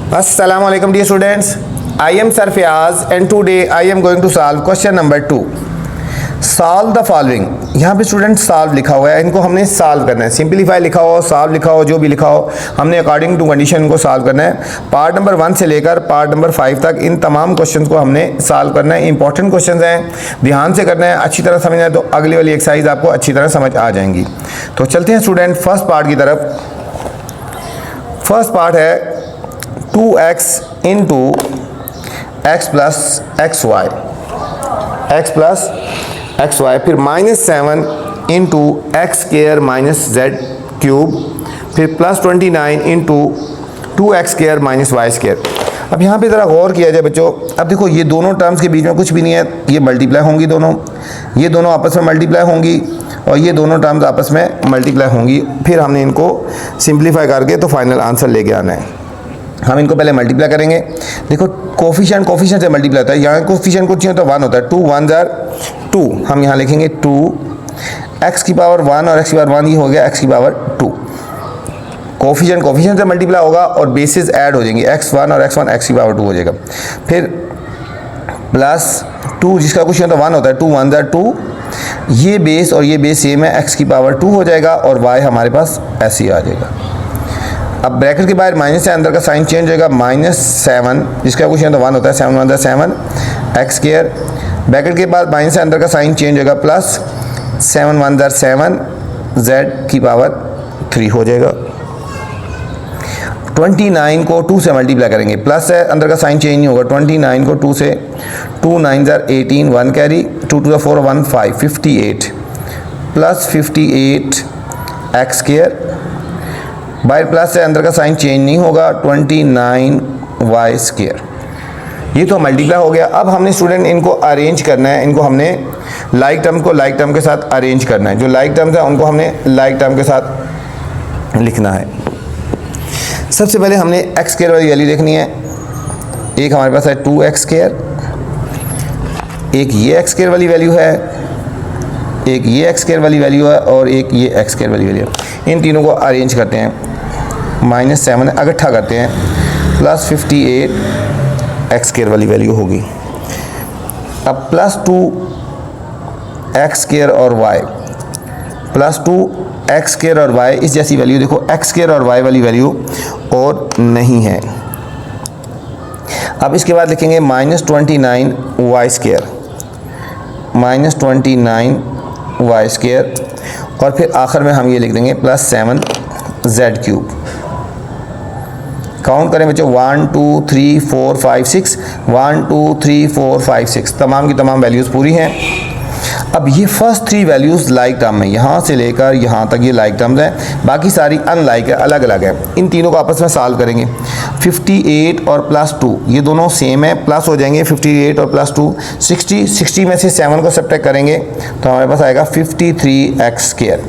Assalamualaikum dear students, I am Sir Fayaz and today I am going to solve question number 2. Solve the following. यहाँ पे student solve लिखा हुआ है, इनको हमने सॉल्व करना है. सिंपलीफाई लिखा हो, सॉल्व लिखा हो, जो भी लिखा हो हमने अकॉर्डिंग टू कंडीशन इनको सॉल्व करना है. पार्ट नंबर 1 से लेकर पार्ट नंबर 5 तक इन तमाम क्वेश्चंस को हमने सॉल्व करना है. इंपॉर्टेंट क्वेश्चंस हैं, ध्यान से करना है, अच्छी तरह समझना है तो अगली वाली एक्सरसाइज आपको अच्छी तरह समझ आ जाएंगी. तो चलते हैं स्टूडेंट फर्स्ट पार्ट की तरफ. फर्स्ट पार्ट है 2x into x plus x y, x plus x y, फिर -7 into x square minus z cube, फिर +29 into 2x square minus y square. अब यहाँ पे ज़रा गौर किया जाए बच्चों. अब देखो ये दोनों टर्म्स के बीच में कुछ भी नहीं है, ये मल्टीप्लाई होंगी दोनों, ये दोनों आपस में मल्टीप्लाई होंगी और ये दोनों टर्म्स आपस में मल्टीप्लाई होंगी. फिर हमने इनको सिंप्लीफाई करके तो फाइनल आंसर लेके आना है. हम इनको पहले मल्टीप्लाई करेंगे. देखो कोफिशिएंट से मल्टीप्लाई होता है, यहाँ कोफिशिएंट कुछ नहीं होता, 1 होता है. 2 1 जार 2, हम यहाँ लिखेंगे 2 x की पावर 1 और x की पावर 1, ये हो गया x की पावर 2. कोफिशिएंट से मल्टीप्लाई होगा और बेसिस ऐड हो जाएंगे, x1 और x1 x की पावर 2 हो जाएगा. फिर प्लस 2 जिसका कुछ नहीं होता 1 होता है, 2 1 जार 2, ये बेस और ये बेस सेम है, x की पावर 2 हो जाएगा और y हमारे पास ऐसे ही आ जाएगा. अब ब्रैकेट के बाहर माइनस से अंदर का साइन चेंज होगा, -7 जिसका कुछ तो 1 होता है, 7 1 7 एक्स स्क्वायर. ब्रैकेट के बाद माइनस से अंदर का साइन चेंज होगा, प्लस 7 1 7 जेड की पावर 3 हो जाएगा. 29 को 2 से मल्टीप्लाई करेंगे, प्लस है अंदर का साइन चेंज नहीं होगा. 29 को 2 से 2 9 18, 1 कैरी, 2 2 4 1 5, 58 प्लस 58 एक्स स्क्वायर. बाय प्लस से अंदर का साइन चेंज नहीं होगा, 29 वाई स्क्वायर. ये तो मल्टीप्लाई हो गया. अब हमने स्टूडेंट इनको अरेंज करना है, इनको हमने लाइक टर्म को लाइक टर्म के साथ अरेंज करना है. जो लाइक टर्म्स है उनको हमने लाइक टर्म के साथ लिखना है. सबसे पहले हमने एक्स स्क्वायर वाली वैल्यू देखनी है. एक हमारे पास है 2x स्क्वायर, एक ये एक्स स्क्वायर वाली वैल्यू है, एक ये एक्स स्क्वायर वाली वैल्यू है और एक ये एक्स स्क्वायर वाली वैल्यू है. इन तीनों को अरेंज करते हैं. -7 इकट्ठा करते हैं, प्लस 58 एक्स स्क्वायर वाली वैल्यू होगी. अब +2 एक्स स्क्वायर और वाई, +2 एक्स स्क्वायर और वाई इस जैसी वैल्यू देखो, एक्स स्क्वायर और वाई वाली वैल्यू और नहीं है. अब इसके बाद लिखेंगे -29 वाई स्क्वायर, -29 वाई स्क्वायर और फिर आखिर में हम ये लिख देंगे +7 जेड क्यूब. काउंट करें बच्चों, 1 2 3 4 5 6, 1 2 3 4 5 6, तमाम की तमाम वैल्यूज़ पूरी हैं. अब ये फर्स्ट 3 वैल्यूज़ लाइक टर्म है, यहाँ से लेकर यहाँ तक ये लाइक टर्म्स हैं, बाकी सारी अनलाइक है, अलग अलग है. इन तीनों को आपस में सॉल्व करेंगे. 58 और +2 ये दोनों सेम है, प्लस हो जाएंगे 58 और +2 60 में से 7 को सब्ट्रैक्ट करेंगे तो हमारे पास आएगा 53 एक्स स्क्वायर.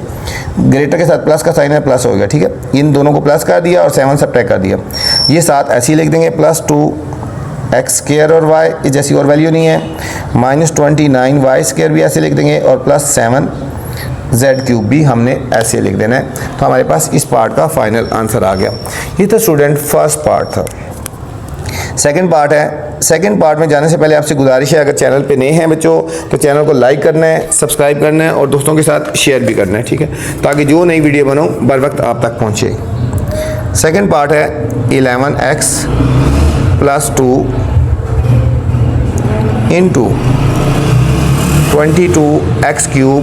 ग्रेटर के साथ प्लस का साइन है, प्लस हो गया, ठीक है. इन दोनों को प्लस कर दिया और 7 सब्ट्रैक्ट कर दिया. ये 7 ऐसे ही लिख देंगे, +2 एक्स स्क्वायर और वाई इस जैसी और वैल्यू नहीं है, -29 वाई स्क्वायर भी ऐसे लिख देंगे और +7 जेड क्यूब भी हमने ऐसे लिख देना है. तो हमारे पास इस पार्ट का फाइनल आंसर आ गया. ये तो स्टूडेंट फर्स्ट पार्ट था. सेकंड पार्ट है. सेकंड पार्ट में जाने से पहले आपसे गुजारिश है, अगर चैनल पे नए हैं बच्चों तो चैनल को लाइक करना है, सब्सक्राइब करना है और दोस्तों के साथ शेयर भी करना है, ठीक है, ताकि जो नई वीडियो बनाऊँ बर वक्त आप तक पहुँचे. सेकंड पार्ट है 11x + 2 into 22x cube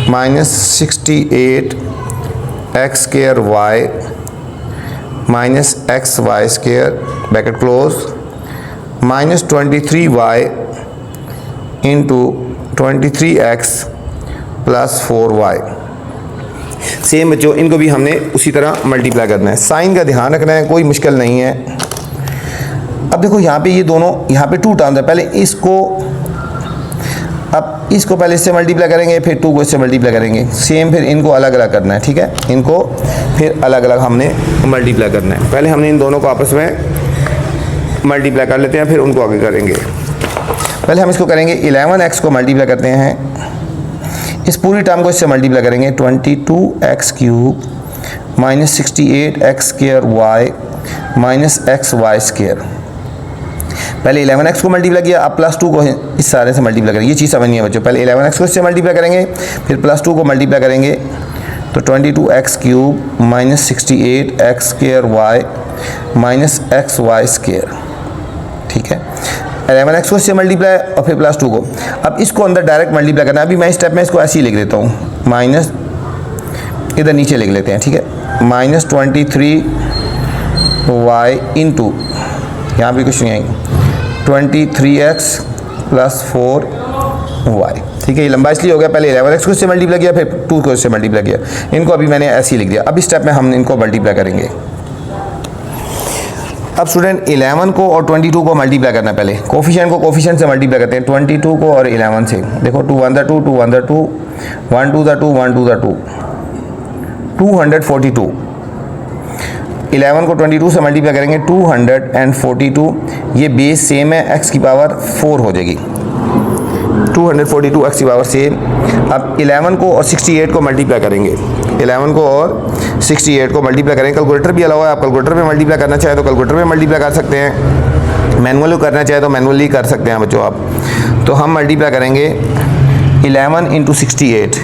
-68 x square y -x y square bracket close, -23y into 23x + 4y. Same बच्चों इनको भी हमने उसी तरह मल्टीप्लाई करना है. साइन का ध्यान रखना है, कोई मुश्किल नहीं है. अब देखो यहाँ पे ये दोनों, यहाँ पे 2 टर्म्स है, पहले इसको, अब इसको पहले इससे मल्टीप्लाई करेंगे, फिर 2 को इससे मल्टीप्लाई करेंगे. सेम फिर इनको अलग अलग करना है, ठीक है, इनको फिर अलग अलग हमने मल्टीप्लाई करना है. पहले हमने इन दोनों को आपस में मल्टीप्लाई कर लेते हैं, फिर उनको आगे करेंगे. पहले हम इसको करेंगे 11x को मल्टीप्लाई करते हैं, इस पूरी टर्म को इससे मल्टीप्लाई करेंगे, 22x cube -68x square y minus x y square. पहले 11x को मल्टीप्लाई किया, अब प्लस 2 को इस सारे से मल्टीप्लाई करेंगे। ये चीज़ समझनी है बच्चों, पहले 11x को इससे मल्टीप्लाई करेंगे, फिर प्लस 2 को मल्टीप्लाई करेंगे, तो 22x cube minus 68x square y minus x y square. ठीक है, 11x को इससे मल्टीप्लाई और फिर प्लस 2 को। अब इसको अंदर डायरेक्ट मल्टीप्लाई करना है। अभी मैं इस स्टेप में इसको ऐसे ही लिख देता हूँ, माइनस इधर नीचे लिख लेते हैं। ठीक है, माइनस 23y इंटू, यहाँ भी कुछ नहीं आएंगे, 23x प्लस 4y। ठीक है, ये लंबा इसलिए हो गया, पहले 11x को इससे मल्टीप्लाई किया, फिर 2 को इससे मल्टीप्लाई किया। इनको अभी मैंने ऐसे ही लिख दिया। अब इस स्टेप में हम इनको मल्टीप्लाई करेंगे। अब स्टूडेंट 11 को और 22 को मल्टीप्लाई करना है। पहले कोफिशिएंट को कोफिशिएंट से मल्टीप्लाई करते हैं, 22 को और 11 से। देखो 2 1 2 2 1 2 1 2 2 1 2 2 242। 11 को 22 से मल्टीप्लाई करेंगे, 242। ये बेस सेम है, x की पावर 4 हो जाएगी, 242 x की पावर सेम। अब 11 को और 68 को मल्टीप्लाई करेंगे, 11 को और 68 को मल्टीप्लाई करेंगे। कैलकुलेटर भी अलाउ है, आप कैलकुलेटर में मल्टीप्लाई करना चाहे तो कैलकुलेटर में मल्टीप्लाई कर सकते हैं, मैनुअली करना चाहे तो मैनुअली कर सकते हैं बच्चों आप। तो हम मल्टीप्लाई करेंगे 11 इंटू 68,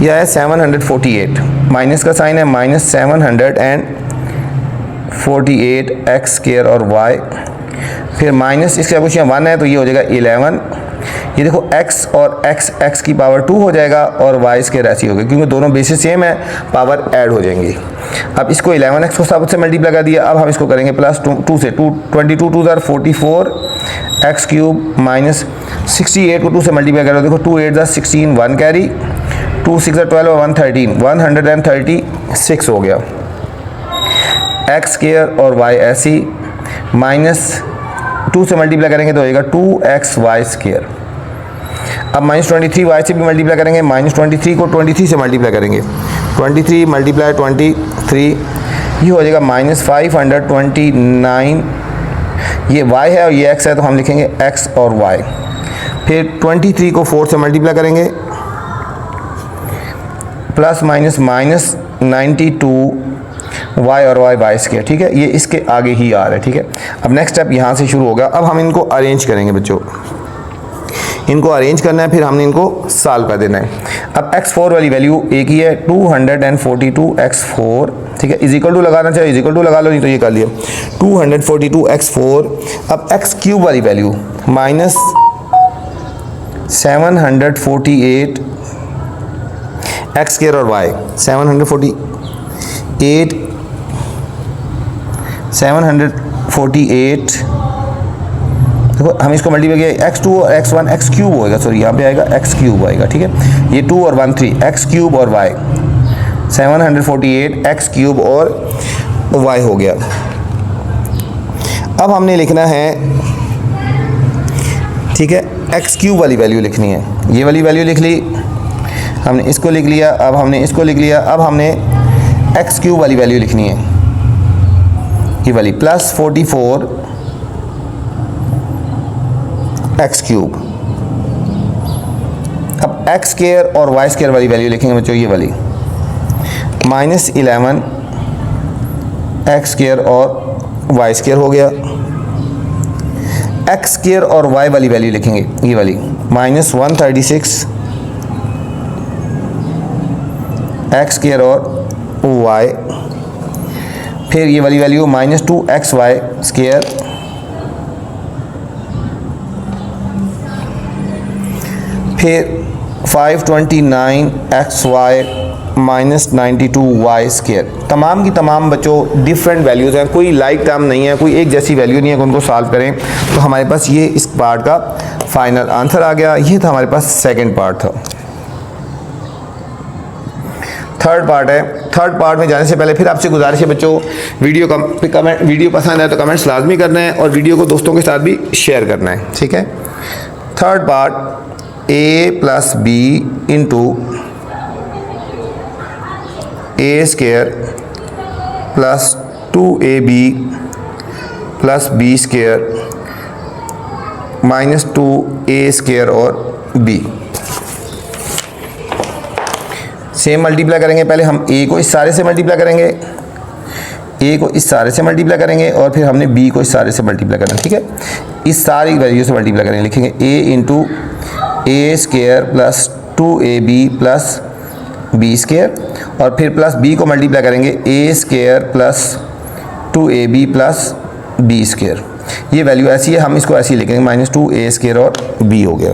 यह है 748, माइनस का साइन है, माइनस 748 एक्स स्केयर और वाई, फिर माइनस इसका कुछ 1 है तो ये हो जाएगा 11। ये देखो x और x की पावर 2 हो जाएगा और y स्केयर ऐसी होगी, क्योंकि दोनों बेसिस सेम है, पावर ऐड हो जाएंगी। अब इसको 11x को साबुत से मल्टीप्लाई कर दिया। अब हम इसको करेंगे प्लस 2 से, 22 2 44 एक्स क्यूब माइनस 68 को 2 से मल्टीप्लाई करो। देखो 2 8 16, 1 कैरी, 2 6 12 और 113, 136 हो गया। एक्स स्केयर और y ऐसी, माइनस 2 से मल्टीप्लाई करेंगे तो होएगा 2x वाई स्केयर। अब माइनस 23 y से भी मल्टीप्लाई करेंगे, माइनस 23 को 23 से मल्टीप्लाई करेंगे, 23 मल्टीप्लाई 23, ये हो जाएगा माइनस 529। ये y है और ये x है तो हम लिखेंगे x और y। फिर 23 को 4 से मल्टीप्लाई करेंगे, प्लस माइनस माइनस 92 y और y स्केयर। ठीक है, ये इसके आगे ही आ रहा है। ठीक है, अब नेक्स्ट स्टेप यहाँ से शुरू होगा। अब हम इनको अरेंज करेंगे बच्चों, इनको अरेंज करना है, फिर हमने इनको सॉल्व कर देना है। अब x4 वाली वैल्यू एक ही है, 242 x4। ठीक है, इज इक्वल टू लगाना चाहिए, इज इक्वल टू लगा लो, नहीं तो ये कर लिया 242 x4। अब x क्यूब वाली वैल्यू माइनस 748 एक्स स्केयर और y, 748 देखो हम इसको मल्टीप्लाई किया, x2 और x1 x क्यूब होएगा, सॉरी यहाँ पे आएगा x क्यूब आएगा। ठीक है, ये 2 और 1 3, x क्यूब और y, 748 x क्यूब और y हो गया। अब हमने लिखना है, ठीक है, x क्यूब वाली वैल्यू लिखनी है। ये वाली वैल्यू लिख ली हमने, इसको लिख लिया, अब हमने इसको लिख लिया। अब हमने x क्यूब वाली वैल्यू लिखनी है, ये वाली प्लस 44 एक्स क्यूब। अब x स्केयर और y स्केयर वाली वैल्यू लिखेंगे बच्चों, ये वाली माइनस 11 एक्स स्केयर और y स्केयर हो गया। x स्केयर और y वाली वैल्यू लिखेंगे, ये वाली माइनस 136 एक्स स्केयर और y, फिर ये वाली वैल्यू माइनस 2xy स्केयर, फिर 529xy माइनस 92y स्केयर। तमाम की तमाम बच्चों डिफरेंट वैल्यूज़ हैं, कोई लाइक टर्म नहीं है, कोई एक जैसी वैल्यू नहीं है कि उनको सॉल्व करें। तो हमारे पास ये इस पार्ट का फाइनल आंसर आ गया। ये था हमारे पास सेकंड पार्ट था। थर्ड पार्ट है। थर्ड पार्ट में जाने से पहले फिर आपसे गुजारिश है बच्चों, वीडियो पसंद आए तो कमेंट्स लाजमी करना है और वीडियो को दोस्तों के साथ भी शेयर करना है। ठीक है, third part a plus B into A square plus 2ab plus B square minus 2a square और b। सेम मल्टीप्लाई करेंगे, पहले हम a को इस सारे से मल्टीप्लाई करेंगे, ए को इस सारे से मल्टीप्लाई करेंगे और फिर हमने बी को इस सारे से मल्टीप्लाई करना है, ठीक है। इस सारी वैल्यू से मल्टीप्लाई करेंगे, लिखेंगे A into A square plus 2ab plus B square और फिर प्लस बी को मल्टीप्लाई करेंगे A square plus 2ab plus B square. ये वैल्यू ऐसी है, हम इसको ऐसी लिखेंगे -2a स्क्वायर और b हो गया।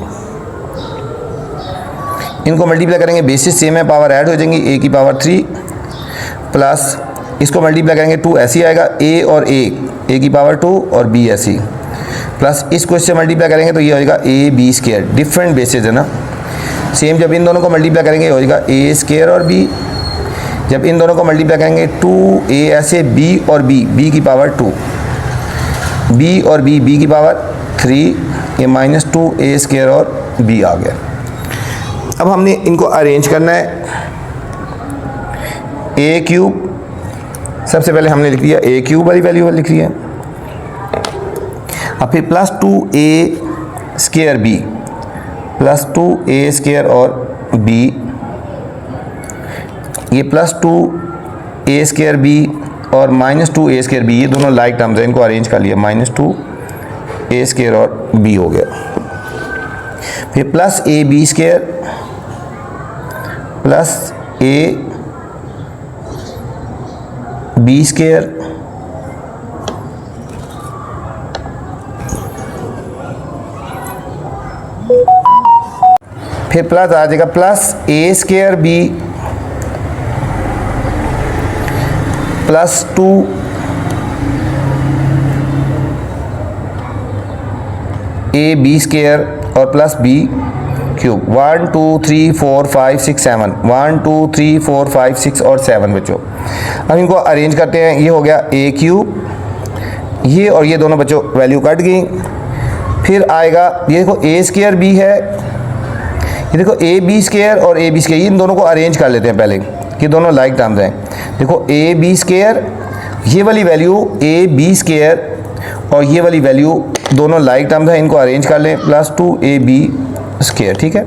इनको मल्टीप्लाई करेंगे, बेसिस सेम है, पावर ऐड हो जाएंगी, a की पावर 3 प्लस इसको मल्टीप्लाई करेंगे 2 ऐसी आएगा, a और a की पावर 2 और b ऐसी प्लस इसको इससे मल्टीप्लाई करेंगे तो ये हो जाएगा A B square. Different basis है ना, सेम जब इन दोनों को मल्टीप्लाई करेंगे हो जाएगा ए स्क्वायर और b, जब इन दोनों को मल्टीप्लाई करेंगे 2a ऐसे b और b की पावर 2, b और b की पावर 3, ये -2a स्क्वायर और b आ गया। अब हमने इनको अरेंज करना है, a क्यूब सबसे पहले हमने लिख दिया, a क्यूब वाली वैल्यू लिख ली है, अब फिर plus 2a square b plus 2a square और b, ये प्लस 2a स्क्वायर b और -2a स्क्वायर b, ये दोनों लाइक टर्म्स हैं, इनको अरेंज कर लिया, -2a स्क्वायर और b हो गया। फिर plus a b square plus a b square फिर प्लस आ जाएगा plus a square b plus 2 a b square और प्लस b क्यूब। 1 2 3 4 5 6 7 1 2 3 4 5 6 और 7 बच्चों। अब इनको अरेंज करते हैं, ये हो गया a क्यूब, ये और ये दोनों बच्चों वैल्यू कट गई। फिर आएगा ये देखो a स्क्वायर b है, ये देखो ए बी स्क्वायर और ए बी स्क्वायर, इन दोनों को अरेंज कर लेते हैं पहले, ये दोनों लाइक टर्म्स हैं। देखो ए बी स्क्वायर, ये वाली वैल्यू ए बी स्क्वायर और ये वाली वैल्यू दोनों लाइक टर्म्स हैं, इनको अरेंज कर लें, प्लस 2ab स्क्वायर, ठीक है,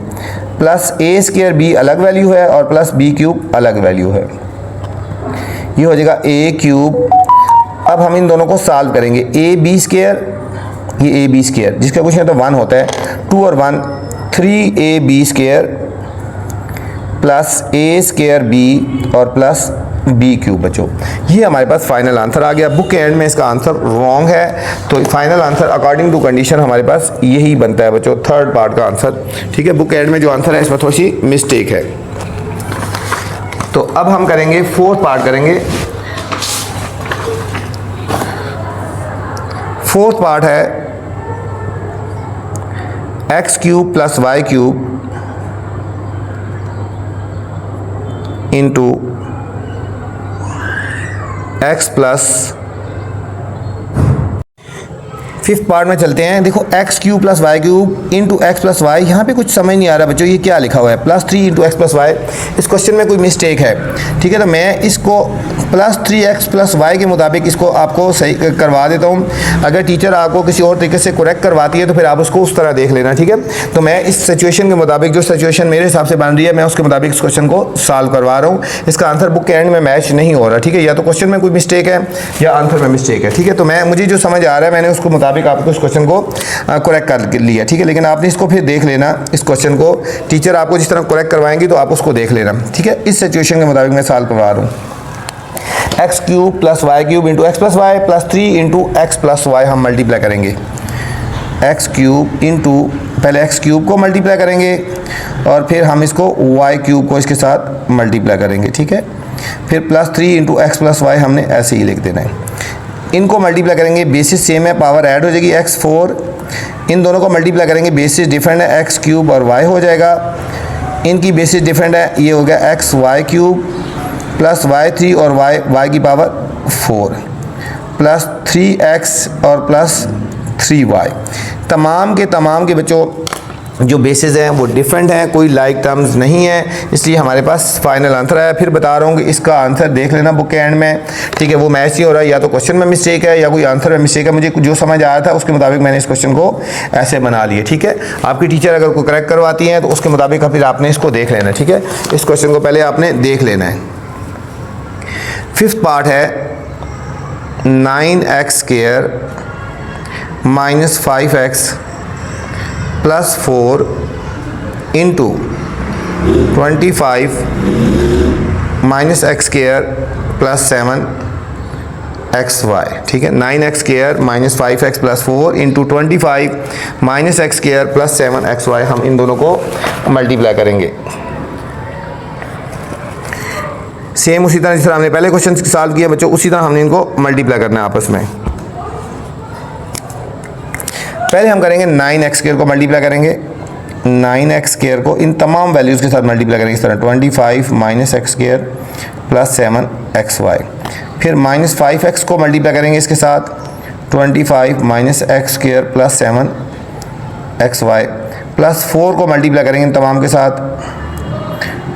प्लस a स्क्वायर b अलग वैल्यू है और प्लस b क्यूब अलग वैल्यू है, ये हो जाएगा a क्यूब। अब हम इन दोनों को सॉल्व करेंगे, ए बी स्क्वायर, ये a b स्क्वायर जिसका क्वेश्चन तो 1 होता है, 2 और 1 3ab square plus a square b और प्लस b क्यूब बच्चों। ये हमारे पास फाइनल आंसर आ गया। बुक के एंड में इसका आंसर रॉन्ग है, तो final answer according to condition हमारे पास यही बनता है बच्चों, थर्ड पार्ट का आंसर, ठीक है। बुक के एंड में जो आंसर है इसमें थोड़ी सी मिस्टेक है। तो अब हम करेंगे फोर्थ पार्ट करेंगे। फोर्थ पार्ट है X cube plus Y cube into x plus, fifth part में चलते हैं। देखो X cube plus Y cube into x plus Y, यहाँ पे कुछ समझ नहीं आ रहा बच्चों, ये क्या लिखा हुआ है, +3 इंटू एक्स प्लस वाई। इस क्वेश्चन में कोई मिस्टेक है, ठीक है, तो मैं इसको +3x प्लस वाई के मुताबिक इसको आपको सही करवा देता हूँ। अगर टीचर आपको किसी और तरीके से करेक्ट करवाती है तो फिर आप उसको उस तरह देख लेना, ठीक है। तो मैं इस सिचुएशन के मुताबिक, जो सिचुएशन मेरे हिसाब से बन रही है, मैं उसके मुताबिक इस क्वेश्चन को सॉल्व करवा रहा हूँ। इसका आंसर बुक के एंड में मैच नहीं हो रहा, ठीक है, या तो क्वेश्चन में कोई मिस्टेक है या आंसर में मिस्टेक है, ठीक है। तो मुझे जो समझ आ रहा है मैंने उसके मुताबिक आपको इस क्वेश्चन को करेक्ट कर लिया, ठीक है। लेकिन आपने इसको फिर देख लेना, इस क्वेश्चन को टीचर आपको जिस तरह करेक्ट करवाएंगी तो आप उसको देख लेना, ठीक है। इस सिचुएशन के मुताबिक मैं सॉल्व करवा रहा हूँ। X cube plus Y cube into x plus Y plus 3 into x plus Y हम मल्टीप्लाई करेंगे। एक्स क्यूब इंटू, पहले एक्स क्यूब को मल्टीप्लाई करेंगे और फिर हम इसको वाई क्यूब को इसके साथ मल्टीप्लाई करेंगे, ठीक है। फिर +3 इंटू एक्स प्लस वाई हमने ऐसे ही लिख देना है। इनको मल्टीप्लाई करेंगे, बेसिस सेम है, पावर ऐड हो जाएगी x4, इन दोनों को मल्टीप्लाई करेंगे, बेसिस डिफरेंट है, एक्स क्यूब और वाई हो जाएगा, इनकी बेसिस डिफरेंट है, ये हो गया x Y cube plus y3 और y की पावर 4 प्लस 3x और प्लस 3y। तमाम के बच्चों जो बेसिस हैं वो डिफरेंट हैं, कोई लाइक टर्म्स नहीं है, इसलिए हमारे पास फाइनल आंसर है। फिर बता रहा हूँ कि इसका आंसर देख लेना बुक के एंड में, ठीक है। वो मैच नहीं हो रहा है, या तो क्वेश्चन में मिस्टेक है या कोई आंसर में मिस्टेक है। मुझे जो समझ आया था उसके मुताबिक मैंने इस क्वेश्चन को ऐसे बना लिए, ठीक है। आपकी टीचर अगर कोई करेक्ट करवाती है तो उसके मुताबिक फिर आपने इसको देख लेना, ठीक है। इस क्वेश्चन को पहले आपने देख लेना है। फिफ्थ पार्ट है 9x² minus 5x plus 4 into 25 minus x² plus 7xy, ठीक है। 9x² minus 5x plus 4 into 25 minus x² plus 7xy, हम इन दोनों को मल्टीप्लाई करेंगे। सेम उसी तरह जिस तरह हमने पहले क्वेश्चन सॉल्व किया बच्चों, उसी तरह हमने इनको मल्टीप्लाई करना है आपस में। पहले हम करेंगे 9x² को मल्टीप्लाई करेंगे, 9x² को इन तमाम वैल्यूज़ के साथ मल्टीप्लाई करेंगे इस तरह, 25 माइनस x² प्लस 7xy। फिर माइनस 5x को मल्टीप्लाई करेंगे इसके साथ, 25 minus x² plus 7xy plus 4 को मल्टीप्लाई करेंगे इन तमाम के साथ,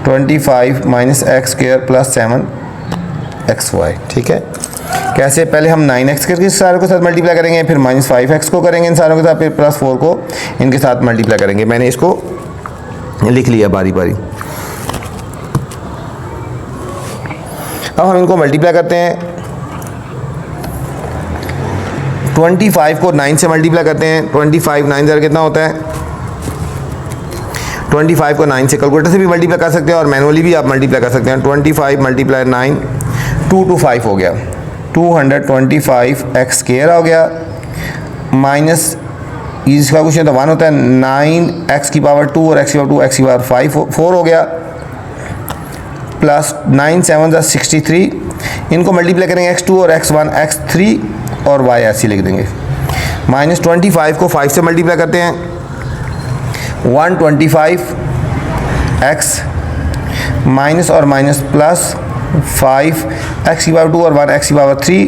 25 माइनस x² प्लस 7xy, ठीक है। कैसे? पहले हम 9x के सारों के साथ मल्टीप्लाई करेंगे, फिर माइनस 5x को करेंगे इन सारों के साथ, फिर प्लस 4 को इनके साथ मल्टीप्लाई करेंगे। मैंने इसको लिख लिया बारी बारी। अब हम इनको मल्टीप्लाई करते हैं। 25 को 9 से मल्टीप्लाई करते हैं, 25 9 ज़रा कितना होता है? 25 को 9 से कैलकुलेटर से भी मल्टीप्लाई कर सकते हैं और मैनुअली भी आप मल्टीप्लाई कर सकते हैं। 25 मल्टीप्लाई 9 225 हो गया, 225x² हो गया, माइनस इसका क्वेश्चन तो 1 होता है, 9x² और x² 4 हो गया, प्लस 9 7 63, इनको मल्टीप्लाई करेंगे x2 और x1 x3 और y ऐसे लिख देंगे। माइनस 25 को 5 से मल्टीप्लाई करते हैं, 125x माइनस और माइनस प्लस 5x² और 1x³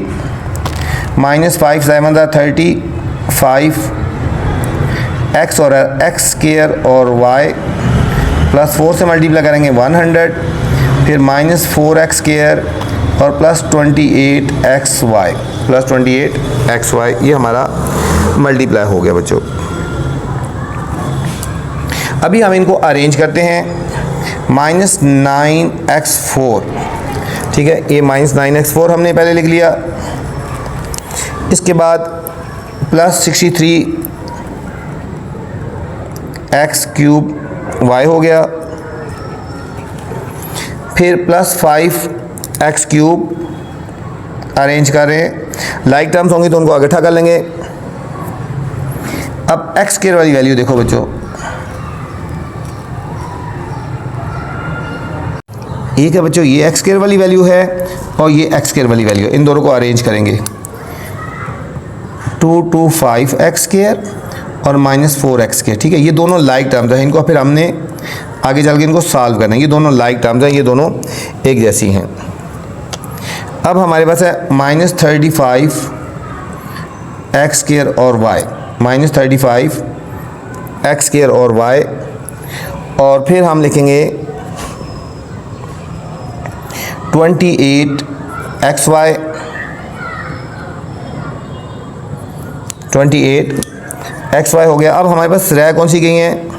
माइनस 5 7 35 x और x² और y प्लस 4 से मल्टीप्लाई करेंगे 100, फिर माइनस 4x² और प्लस 28xy प्लस 28xy, ये हमारा मल्टीप्लाई हो गया बच्चों। अभी हम इनको अरेंज करते हैं। माइनस 9x4, ठीक है, ये माइनस 9x4 हमने पहले लिख लिया, इसके बाद प्लस 63x³ y हो गया, फिर प्लस 5x³ अरेंज कर रहे हैं, लाइक टर्म्स होंगे तो उनको इकट्ठा कर लेंगे। अब x² वाली वैल्यू देखो बच्चों, एक है बच्चों ये x² वाली वैल्यू है और ये x² वाली वैल्यू, इन दोनों को अरेंज करेंगे। 225x² और माइनस 4x², ठीक है, ये दोनों लाइक टर्म्स हैं, इनको फिर हमने आगे चल के इनको सॉल्व करना है। ये दोनों लाइक टर्म्स हैं, ये दोनों एक जैसी हैं। अब हमारे पास है माइनस 35x² और y, माइनस 35x² और y, और फिर हम लिखेंगे 28xy, 28xy हो गया। अब हमारे पास रह कौन सी गई हैं?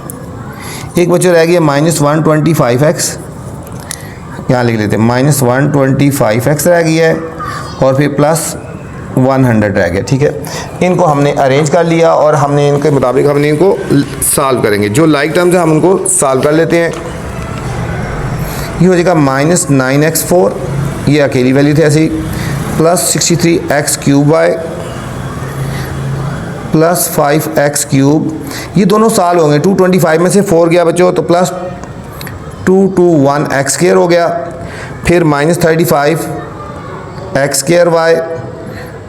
एक बच्चों रह गया माइनस 125x, यहाँ लिख लेते हैं, माइनस 125x रह गई है और फिर प्लस 100 रह गया, ठीक है। इनको हमने अरेंज कर लिया और हमने इनके मुताबिक हमने इनको सॉल्व करेंगे। जो लाइक टर्म्स है हम उनको सॉल्व कर लेते हैं। ये हो जाएगा माइनस 9x4, ये अकेली वैल्यू थी ऐसी, प्लस 63x³ प्लस 5x³, ये दोनों सॉल्व होंगे। 225 में से 4 गया बच्चों तो प्लस 221x² हो गया, फिर minus 35x²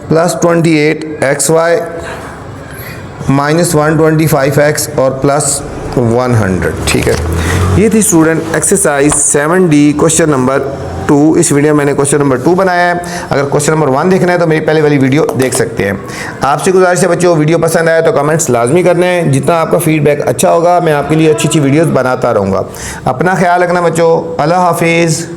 plus 28xy minus 125x और प्लस 100, ठीक है। ये थी student exercise 7D question number 2। इस वीडियो में मैंने क्वेश्चन नंबर 2 बनाया है। अगर क्वेश्चन नंबर 1 देखना है तो मेरी पहले वाली वीडियो देख सकते हैं। आपसे गुजारिश है बच्चों, वीडियो पसंद आया तो कमेंट्स लाजमी करना है। जितना आपका फीडबैक अच्छा होगा मैं आपके लिए अच्छी अच्छी वीडियोस बनाता रहूँगा। अपना ख्याल रखना बच्चों। अल्लाह हाफिज़।